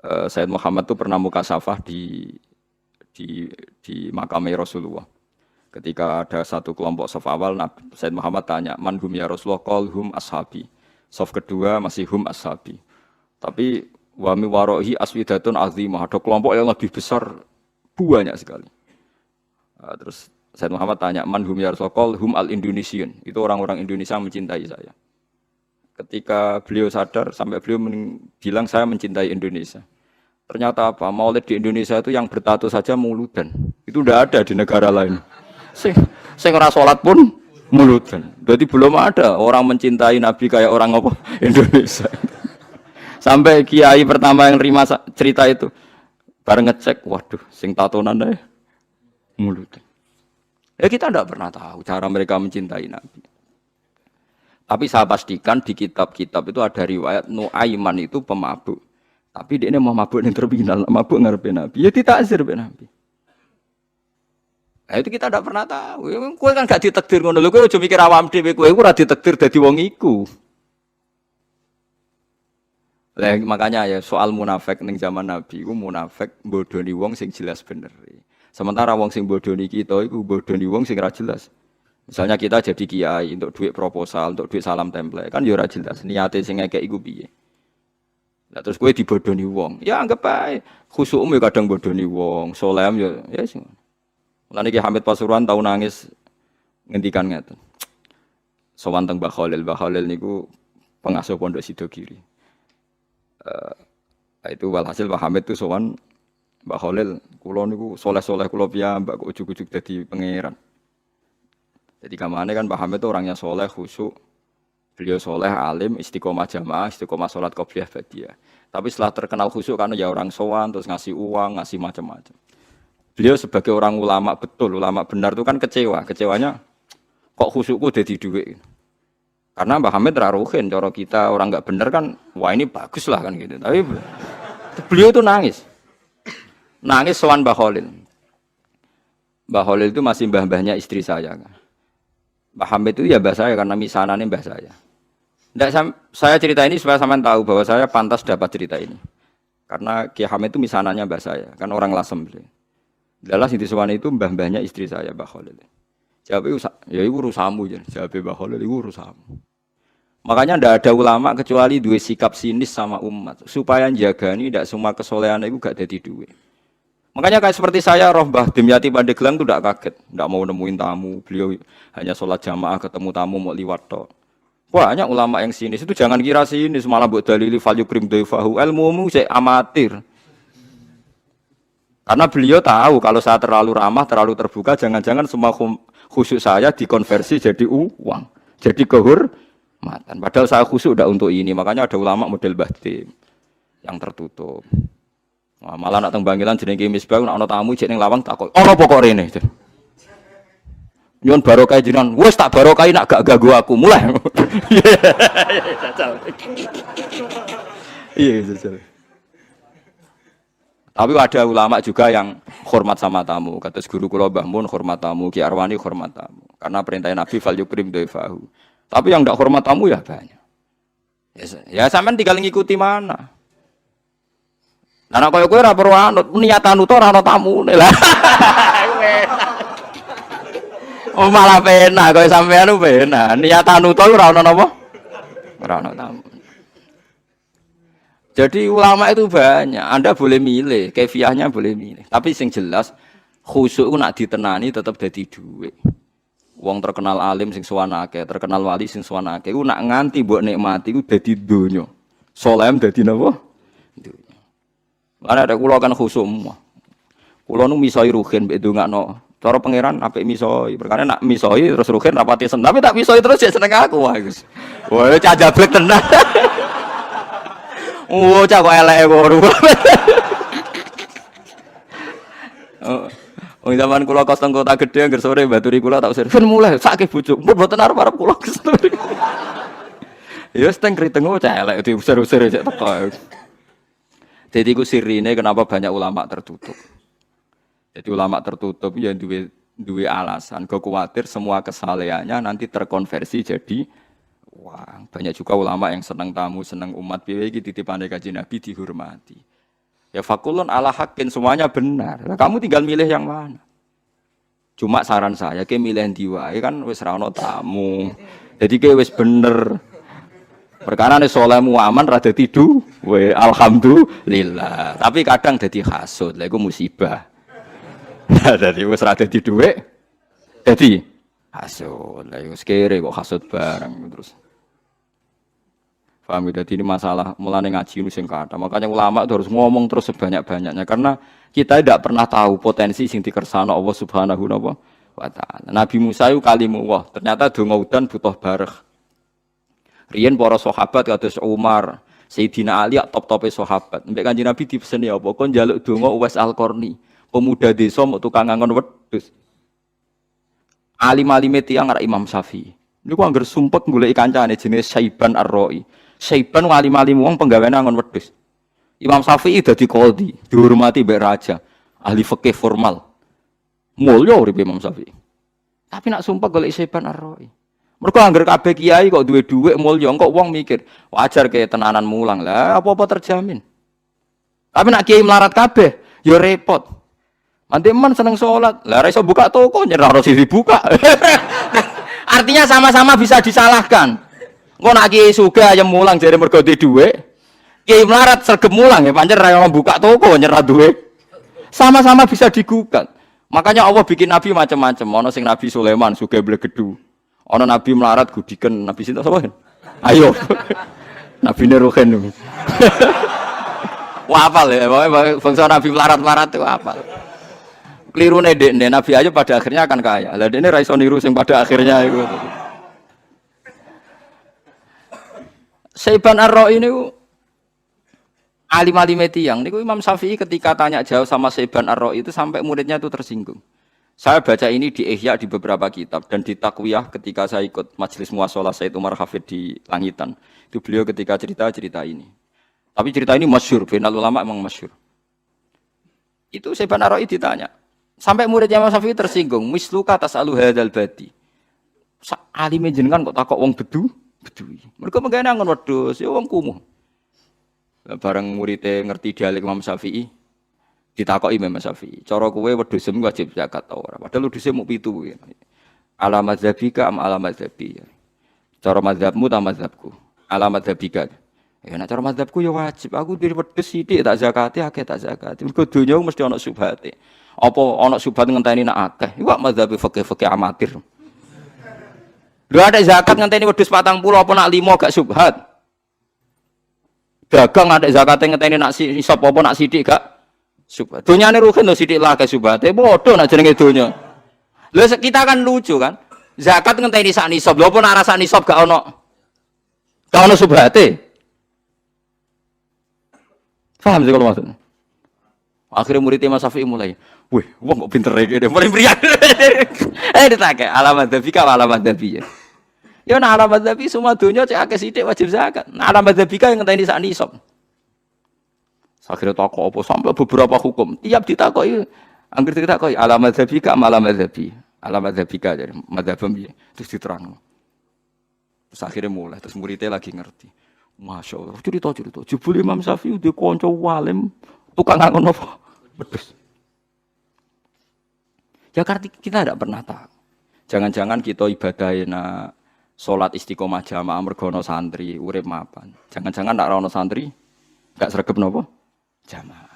Sayyid Muhammad itu pernah mukasafah di makamnya Rasulullah. Ketika ada satu kelompok saf awal, Sayyid Muhammad tanya, "Man hum ya Rasulullah?" Qal hum ashabi. Saf kedua masih hum ashabi. Tapi wa mi warohi aswidatun azimah. Ada kelompok yang lebih besar, banyak sekali. Terus Sayyid Muhammad tanya, "Man hum ya Rasulullah?" Qal hum al-Indonesian. Itu orang-orang Indonesia mencintai saya. Ketika beliau sadar, sampai beliau bilang saya mencintai Indonesia. Ternyata apa? Maulid di Indonesia itu yang bertato saja muludan. Itu udah ada di negara lain. Sing ora salat pun muludan. Jadi belum ada orang mencintai Nabi kayak orang apa? Indonesia. Sampai kiai pertama yang terima cerita itu bareng ngecek, waduh, sing tatonan deh muludan. Ya kita tidak pernah tahu cara mereka mencintai Nabi. Tapi saya pastikan di kitab-kitab itu ada riwayat Nuaiman itu pemabuk. Tapi dia ini mau mabuk yang terminal, mabuk ngarepe Nabi. Ya ditakzir be Nabi. Nah, itu kita tidak pernah tahu. Kowe kan gak ditakdir ngono lho, kowe aja mikir awam dhewe, kowe ora ditakdir dadi wong iku. Lah makanya ya soal munafik ning zaman Nabi iku munafik bodoni wong sing jelas bener. Sementara wong sing bodoni kita iku bodoni wong sing ora jelas. Misalnya kita jadi kiai untuk duit proposal, untuk duit salam template, kan ya ora jelas niate sing ngekek iku piye. Lah terus kowe dibodoni wong. Ya anggap ae khusukmu ya kadang bodoni wong, saleh ya sing. Mulane Ki Hamid Pasuruan tau nangis ngendikan ngeten. Sowan teng Mbah Khalil niku pengasuh Pondok Sidogiri. Itu walhasil Pak Hamid itu sowan Mbah Khalil, kula niku soleh-soleh kula piyambak kok ujug-ujug dadi pangeran. Jadi kamane kan Pak Hamid itu orangnya soleh, khusyuk. Beliau soleh, alim, istiqomah jamaah, istiqomah sholat qobliyah ba'diyah. Tapi setelah terkenal khusyuk karena ya orang sowan terus ngasih uang, ngasih macam-macam. Beliau sebagai orang ulama betul, ulama benar itu kan kecewa. Kecewanya kok khusyukku jadi duit. Karena Mbah Hamid raruhin, cara kita orang nggak benar kan, wah ini bagus lah kan gitu. Tapi beliau itu nangis. Nangis sowan Mbah Khalil. Mbah Khalil itu masih mbah-mbahnya istri saya kan. Mbah Hamid itu ya mbah saya karena misanane mbah saya. Nggak, saya cerita ini supaya sampean tahu bahwa saya pantas dapat cerita ini. Karena Ki Hamid itu misanannya mbah saya, kan orang Lasem beliau. Dalam sing disewani itu mbah-mbahnya istri saya, Mbah Khalil. Jawab ya iku urusanmu jan. Jawab Mbah Khalil iku urusanmu. Makanya ndak ada ulama kecuali dua sikap sinis sama umat supaya njagani ndak semua kesolehan itu gak dadi duwe. Makanya kayak seperti saya roh Mbah Dimyati Pandeglang itu ndak kaget, ndak mau nemuin tamu, beliau hanya sholat jamaah ketemu tamu mau liwat tok. Banyak ulama yang sinis itu jangan kira sinis malah mbok dalili fal yukrim dhaifahu ilmumu sik amatir. Karena beliau tahu kalau saya terlalu ramah, terlalu terbuka, jangan-jangan semua khusyuk saya dikonversi jadi uang, jadi kehormatan. Padahal saya khusyuk udah untuk ini, makanya ada ulama model batin yang tertutup. Nah, malah nak tembanggilan jenenge Misbah, nak ana tamu jeneng lawang takut. Ono pokok rene. Nyon barokah jenengan, wis tak barokah nak gak ganggu aku, mulai. Iya, jajal. Tapi ada ulama juga yang hormat sama tamu. Kata guru kula Mbah Mun hormat tamu, Ki Arwani hormat tamu. Karena perintah Nabi fal yukrim dhaifahu. Tapi yang tidak hormat tamu ya banyak. Ya sampean tinggal ngikuti mana. Nah kaya kowe ora perlu anut niatan uta ora ana tamune lah. Oh malah penak kaya sampean penak. Niatan uta ora ana napa? Ora ana tamu. Jadi ulama itu banyak, Anda boleh milih, kefiahnya boleh milih. Tapi yang jelas khusyuk nak ditenani tetap dadi duit. Wong terkenal alim sing suwana akeh, terkenal wali sing suwana akeh, iku nak nganti mbok nikmati iku dadi donya. Saleh dadi napa? Donya. Lan ada kula kan khusyuk semua. Kula nu misoi ruhin mbek ndongakno. Cara pangeran apik misoi, perkara nak misoi terus ruhin rapati seneng, tapi tak misoi terus ya seneng aku wae, Gus. Wah, cah jablek tenan. Oh, cak kok eleke ngono. Oh, zaman kula kos teng kota gedhe angger sore baturi kula tak usir. Ben mulai sakake bojo. Mun mboten arep-arep kula kesel. Ya wis teng kriteng cak elek diusir-usir cek teko. Jadi iku sirine kenapa banyak ulama tertutup. Jadi ulama tertutup ya duwe alasan, kok kuwatir semua kesalehannya nanti terkonversi jadi wah, banyak juga ulama yang senang tamu, senang umat piye iki titipane Kanjeng Nabi dihormati. Ya fakulun ala hakin semuanya benar. Nah, kamu tinggal milih yang mana. Cuma saran saya ke milih yang diwai kan wis ra ono tamu. Jadi ke wis bener. Perkara nek salehmu aman ra dadi duwe alhamdulillah. Tapi kadang dadi hasud. Lha iku musibah. Nah, dadi wis ra dadi duwe. Dadi hasud. Lah iku kere kok hasud bareng terus. Paham ya? Jadi ini masalah mulane ngaji itu sing kata. Makanya ulama itu harus ngomong terus sebanyak-banyaknya karena kita tidak pernah tahu potensi sing dikersano Allah Subhanahu wa taala. Nabi Musa itu kalimullah, ternyata donga udan butuh bareh. Riyen para sahabat kados Umar, Sayyidina Ali top-tope sahabat. Mbek Kanjeng Nabi dipeseni apa? Kon njaluk donga Uwais Al-Qarni, pemuda desa mau tukang ngangon wedhus. Alim-alime tiyang arek Imam Syafi'i. Niku angger sumpek goleki kancane jenenge Saiban Ar-Ra'i. Saiban wali-wali wong penggaweane angon wedhus. Imam Syafi'i dadi qadhi, dihormati mbek raja, ahli fikih formal. Mulya uripe Imam Syafi'i. Tapi nak sumpah golek Saiban Ar-Ra'i. Mergo angger kabeh kiai kok duwe dhuwit mulya, kok wong mikir, wajar ke tenanan mulang lah, apa-apa terjamin. Tapi nak kiai melarat kabeh, ya repot. Nanti men seneng sholat, lah ra iso buka toko nyerah ora sisi buka. Artinya sama-sama bisa disalahkan. Engko nak kiai sugih ayam mulang jare mergo dhuwit. Kiai melarat sregep mulang ya pancen ra ono buka toko nyerah dhuwit. Sama-sama bisa digugat. Makanya Allah bikin nabi macam-macam. Ono sing Nabi Sulaiman sugih blegedu. Ono nabi melarat gudiken, nabi sinten sapa? Ayo. Nabi Nuruhen. Wah apal ya, bangsa nabi melarat-melarat itu apal. Kelirune dekne Nabi Ayub pada akhirnya akan kaya. Lah dekne ra iso niru sing pada akhirnya iku. Saiban Ar-Ra'i niku alim-alime tiyang niku Imam Syafi'i ketika tanya jawab sama Saiban Ar-Ra'i itu sampai muridnya itu tersinggung. Saya baca ini di Ihya di beberapa kitab dan di Taqwiyah ketika saya ikut majelis muashalah Said Umar Hafid di Langitan. Itu beliau ketika cerita ini. Tapi cerita ini masyhur, bainal ulama memang masyhur. Itu Saiban Ar-Ra'i ditanya. Sampai muridnya Imam Syafi'i tersinggung, misluka tasalu hadzal badi. Alime jenengan kok takok wong bedui. Mereka menggawe angon wedhus, ya wong kumuh. Bareng muridé ngerti dialek Imam Syafi'i, ditakoki Imam Syafi'i, cara kowe wedhusem wajib zakat ta ora? Padahal wedhuse mung 7. Ala madzhabika am ala madzhabi. Cara mazhabmu ta mazhabku? Ala madzhabika. Ya nek cara mazhabku ya wajib. Aku duwe wedhus sithik tak zakati, akeh tak zakati. Mergo donya mesti ana subhate. Apa ana subhat ngenteni nak akeh? Iku mazhab fikih amatir. Lho ada zakat ngenteni wedhus 40 apa nak 5 gak subhat. Dagang ada zakat ngenteni nak nisab apa nak sithik gak subhat. Donyane rugen to sithik lah gak subhate padha nak jenenge donya. Lho kita kan lucu kan. Zakat ngenteni sak nisab. Lho apa nak rasa nisab gak ono subhate. Paham sih kalau maksudnya? Akhirnya murid Imam Syafi'i mulai, wih, wong kok pinter iki deh, mulai meriah. Ditake alamat dzabika alamat dzabi. Ya nah alamat dzabi semua dunya cek akeh sithik wajib zakat. Nah alamat dzabika yang ngenteni sak nisab. Akhirnya takok apa sampai beberapa hukum. Tiap ditakoki, anggere ditakoki alamat dzabika alamat dzabi. Alamat dzabika jadi madzhabem piye? Terus diterang. Terus akhirnya mulai, terus muridnya lagi ngerti. Masya Allah, cerita. Jebul Imam Syafi'i udah konco walim, tukang ngangon apa? Wedhus. Ya karena kita tidak pernah tahu. Jangan-jangan kita ibadahin sholat istiqomah jamaah mergono santri, urip mapan. Jangan-jangan tidak rono santri, gak sregep nopo jamaah.